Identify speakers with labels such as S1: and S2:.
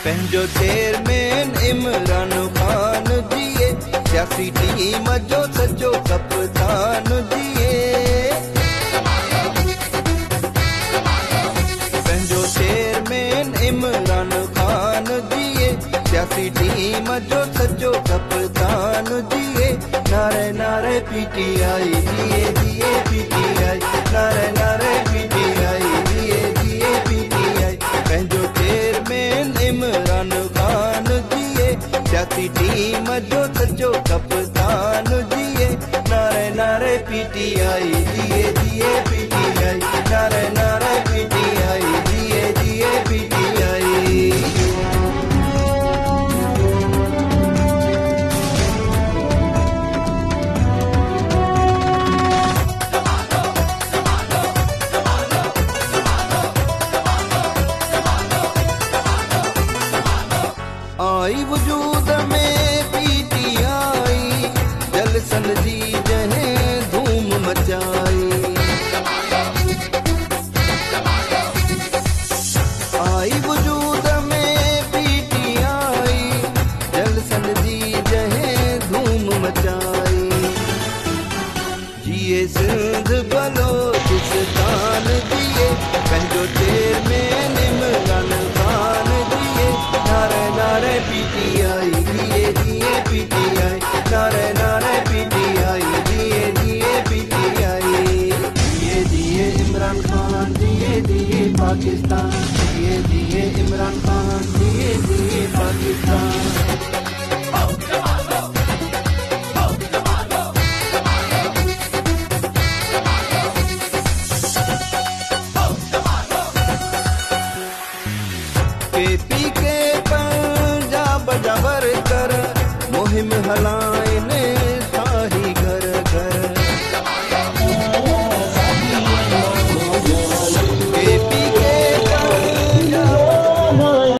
S1: पंहिंजो चेयरमैन इमरान खान जीए, सियासी टीम जो सचो कप्तान जीए। पंहिंजो चेयरमैन इमरान खान जीए, सियासी टीम जो सचो कप्तान जीए। नारे नारे PTI जीए जीए PTI, नारे नारे PTI जीए जीए PTI। पंहिंजो चेयरमैन इमरान खान जीए, सियासी टीम जो सचो कप्तान जीए। नारे नारे PTI जीए जीए PTI, नारे नारे PTI जीए जीए PTI। आई वजूद में PTI, जलसन जी जहें धूम मचाई। आई वजूद में PTI, जलसन जी जहें धूम मचाई। जिए सिंध बलोचिस्तान जिए, पंहिंजो चेयरमैन इमरान खान जिए। नारे नारे PTI जीए जीए PTI, नारे नारे PTI जीए जीए PTI। जिए जिए इमरान खान जिए जिए पाकिस्तान, जिए जिए इमरान खान जिए जिए पाकिस्तान। KP के पंजाब जबर कर मुहिम हलाइने